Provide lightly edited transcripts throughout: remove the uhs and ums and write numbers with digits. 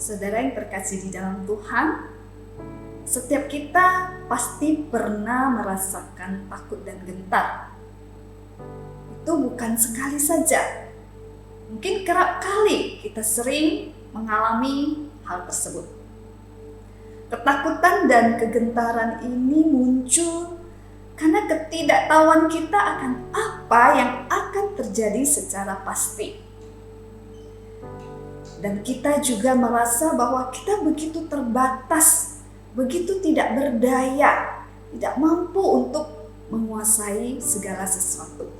Saudara yang terkasih di dalam Tuhan, setiap kita pasti pernah merasakan takut dan gentar. Itu bukan sekali saja. Mungkin kerap kali kita sering mengalami hal tersebut. Ketakutan dan kegentaran ini muncul karena ketidaktahuan kita akan apa yang akan terjadi secara pasti. Dan kita juga merasa bahwa kita begitu terbatas, begitu tidak berdaya, tidak mampu untuk menguasai segala sesuatu.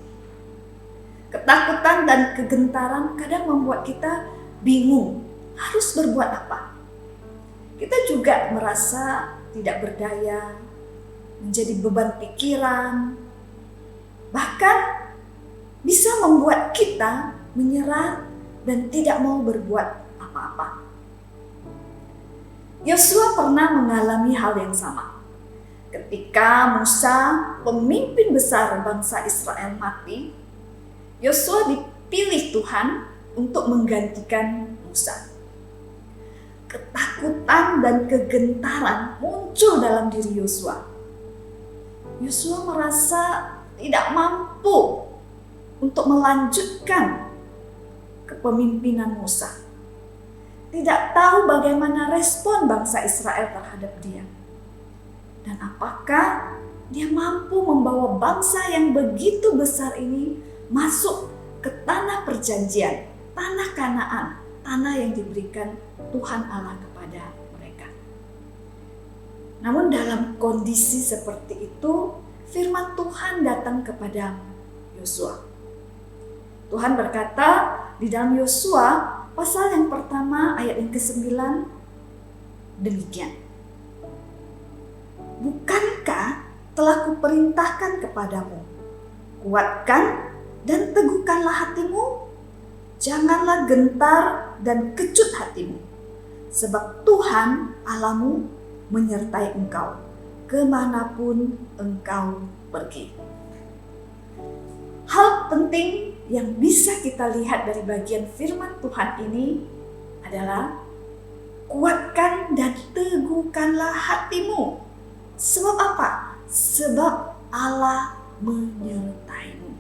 Ketakutan dan kegentaran kadang membuat kita bingung harus berbuat apa. Kita juga merasa tidak berdaya, menjadi beban pikiran, bahkan bisa membuat kita menyerah dan tidak mau berbuat apa-apa. Yosua pernah mengalami hal yang sama. Ketika Musa, pemimpin besar bangsa Israel, mati, Yosua dipilih Tuhan untuk menggantikan Musa. Ketakutan dan kegentaran muncul dalam diri Yosua. Yosua merasa tidak mampu untuk melanjutkan kepemimpinan Musa. Tidak tahu bagaimana respon bangsa Israel terhadap dia. Dan apakah dia mampu membawa bangsa yang begitu besar ini masuk ke tanah perjanjian, tanah Kanaan, tanah yang diberikan Tuhan Allah kepada mereka. Namun dalam kondisi seperti itu, firman Tuhan datang kepada Yosua. Tuhan berkata di dalam Yosua pasal yang pertama ayat yang ke-9 demikian. Bukankah telah kuperintahkan kepadamu, kuatkan dan teguhkanlah hatimu, janganlah gentar dan kecut hatimu, sebab Tuhan Allahmu menyertai engkau kemanapun engkau pergi. Hal penting yang bisa kita lihat dari bagian firman Tuhan ini adalah kuatkan dan teguhkanlah hatimu. Sebab apa? Sebab Allah menyertaimu.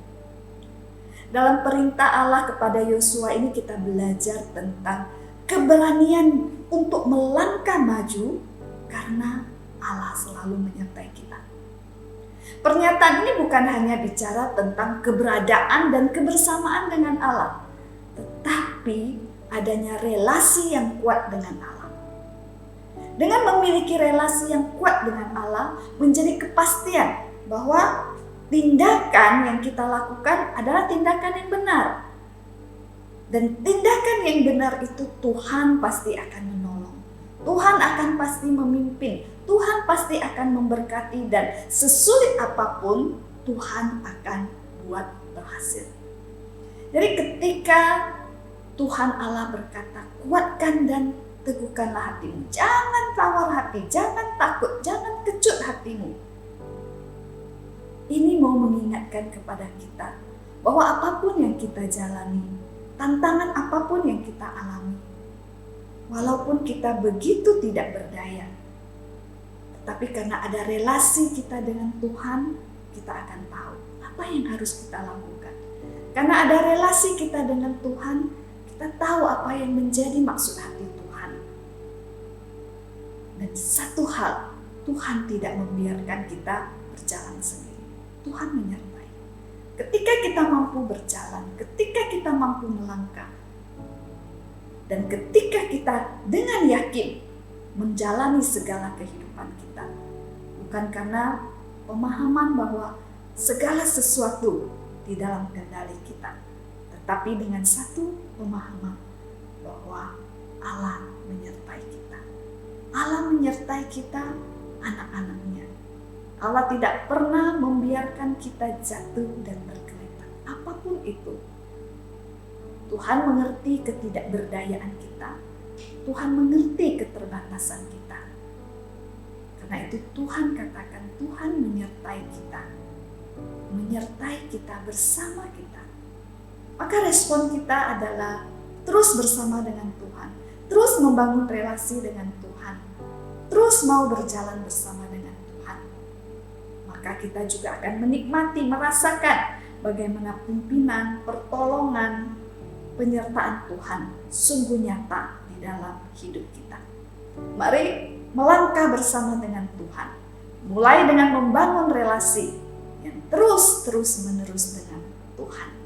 Dalam perintah Allah kepada Yosua ini kita belajar tentang keberanian untuk melangkah maju karena Allah selalu menyertai kita. Pernyataan ini bukan hanya bicara tentang keberadaan dan kebersamaan dengan Allah, tetapi adanya relasi yang kuat dengan Allah. Dengan memiliki relasi yang kuat dengan Allah, menjadi kepastian bahwa tindakan yang kita lakukan adalah tindakan yang benar. Dan tindakan yang benar itu Tuhan pasti akan menolong. Tuhan akan pasti memimpin. Tuhan pasti akan memberkati dan sesulit apapun Tuhan akan buat berhasil. Jadi ketika Tuhan Allah berkata, kuatkan dan teguhkanlah hatimu. Jangan tawar hati, jangan takut, jangan kecut hatimu. Ini mau mengingatkan kepada kita bahwa apapun yang kita jalani, tantangan apapun yang kita alami, walaupun kita begitu tidak berdaya, tapi karena ada relasi kita dengan Tuhan, kita akan tahu apa yang harus kita lakukan. Karena ada relasi kita dengan Tuhan, kita tahu apa yang menjadi maksud hati Tuhan. Dan satu hal, Tuhan tidak membiarkan kita berjalan sendiri. Tuhan menyertai. Ketika kita mampu berjalan, ketika kita mampu melangkah, dan ketika kita dengan yakin menjalani segala kehidupan kita, bukan karena pemahaman bahwa segala sesuatu di dalam kendali kita, tetapi dengan satu pemahaman bahwa Allah menyertai kita. Allah menyertai kita, anak-anaknya. Allah tidak pernah membiarkan kita jatuh dan tergeletak, apapun itu. Tuhan mengerti ketidakberdayaan kita. Tuhan mengerti keterbatasan kita. Karena itu Tuhan katakan, Tuhan menyertai kita. Menyertai kita, bersama kita. Maka respon kita adalah terus bersama dengan Tuhan. terus membangun relasi dengan Tuhan, terus mau berjalan bersama dengan Tuhan, maka kita juga akan menikmati, merasakan bagaimana pimpinan, pertolongan, penyertaan Tuhan sungguh nyata di dalam hidup kita. Mari melangkah bersama dengan Tuhan, mulai dengan membangun relasi yang terus-menerus dengan Tuhan.